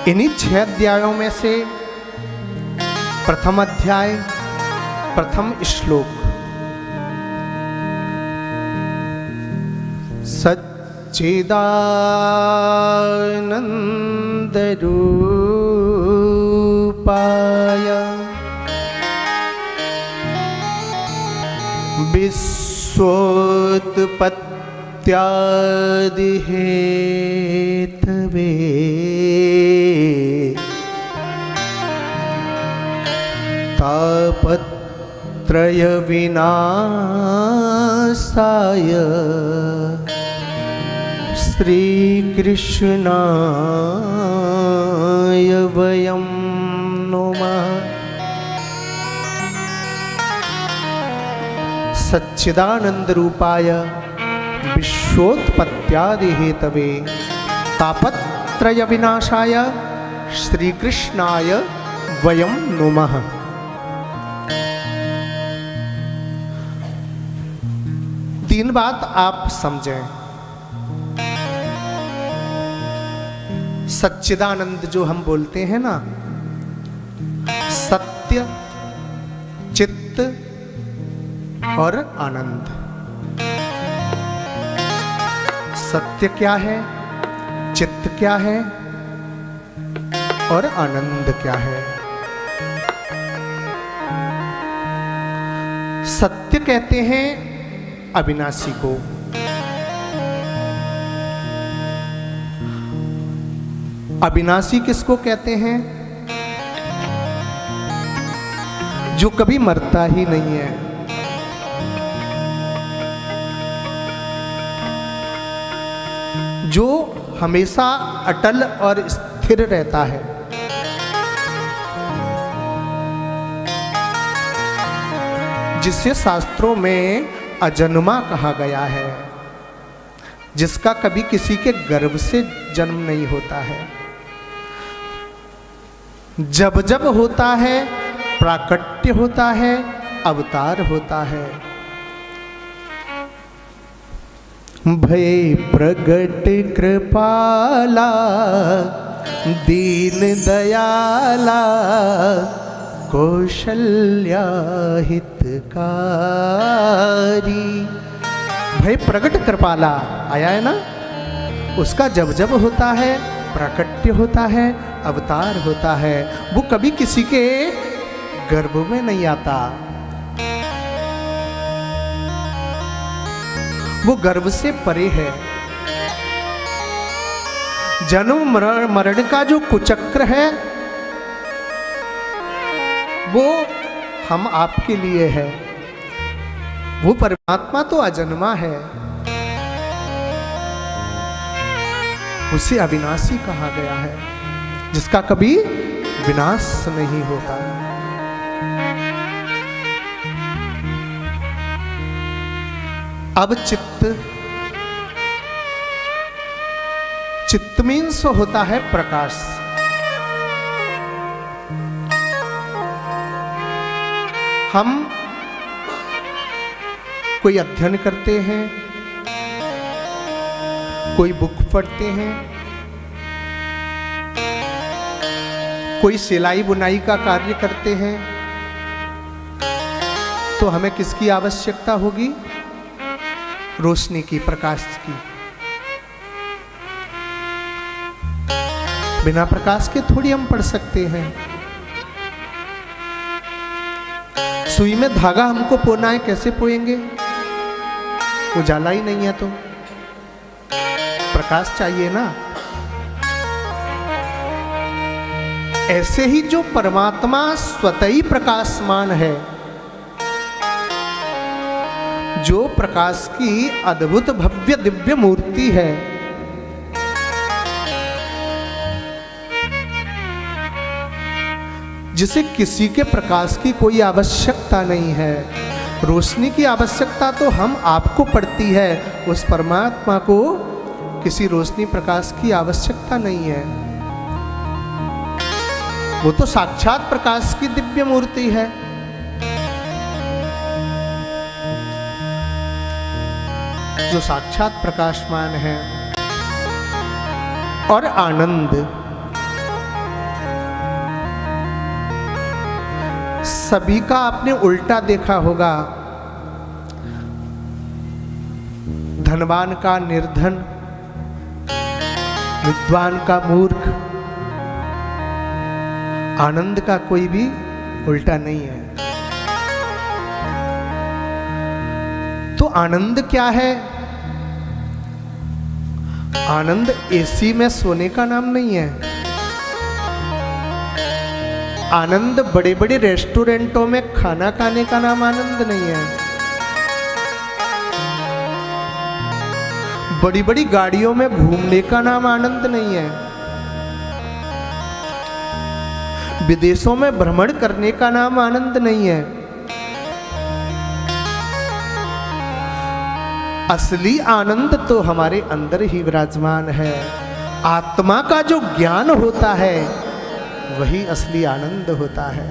इन्हीं 6 अध्यायों में से प्रथम अध्याय, प्रथम श्लोक, सच्चिदानंद रूपाय विश्वोत्पत्त्यादि हेतवे तापत्रय विनाशाय श्री कृष्णाय वयं नमः। सच्चिदानंद रूपाय विश्वोत्पत्त्यादि हेतवे तापत्रय विनाशाय श्री कृष्णाय वयं नमः। तीन बात आप समझें। सच्चिदानंद जो हम बोलते हैं ना, सत्य, चित्त और आनंद। सत्य क्या है, चित्त क्या है और आनंद क्या है? सत्य कहते हैं अविनाशी को, अविनाशी किसको कहते हैं? जो कभी मरता ही नहीं है, जो हमेशा अटल और स्थिर रहता है। जिसे शास्त्रों में अजन्मा कहा गया है, जिसका कभी किसी के गर्भ से जन्म नहीं होता है। जब जब होता है प्राकट्य होता है, अवतार होता है। भय प्रगट कृपाला दीन दयाला कौशल्या हितकारी। भय प्रगट कृपाला आया है ना, उसका जब जब होता है प्राकट्य होता है, अवतार होता है। वो कभी किसी के गर्भ में नहीं आता, वो गर्भ से परे है। जन्म मरण का जो कुचक्र है वो हम आपके लिए है। वो परमात्मा तो अजन्मा है, उसे अविनाशी कहा गया है, जिसका कभी विनाश नहीं होता। अब चित्त, चित्त मीन्स होता है प्रकाश। हम कोई अध्ययन करते हैं, कोई बुक पढ़ते हैं, कोई सिलाई बुनाई का कार्य करते हैं, तो हमें किसकी आवश्यकता होगी? रोशनी की, प्रकाश की। बिना प्रकाश के थोड़ी हम पढ़ सकते हैं। सुई में धागा हमको पोना है, कैसे पोएंगे? उजाला ही नहीं है तो प्रकाश चाहिए ना। ऐसे ही जो परमात्मा स्वतः ही प्रकाशमान है, जो प्रकाश की अद्भुत भव्य दिव्य मूर्ति है, जिसे किसी के प्रकाश की कोई आवश्यकता नहीं है। रोशनी की आवश्यकता तो हम आपको पड़ती है, उस परमात्मा को किसी रोशनी प्रकाश की आवश्यकता नहीं है। वो तो साक्षात प्रकाश की दिव्य मूर्ति है। जो साक्षात प्रकाशमान है। और आनंद, सभी का आपने उल्टा देखा होगा। धनवान का निर्धन, विद्वान का मूर्ख, आनंद का कोई भी उल्टा नहीं है। तो आनंद क्या है? आनंद एसी में सोने का नाम नहीं है। आनंद बड़े बड़े रेस्टोरेंटों में खाना खाने का नाम आनंद नहीं है। बड़ी बड़ी गाड़ियों में घूमने का नाम आनंद नहीं है। विदेशों में भ्रमण करने का नाम आनंद नहीं है। असली आनंद तो हमारे अंदर ही विराजमान है। आत्मा का जो ज्ञान होता है वही असली आनंद होता है।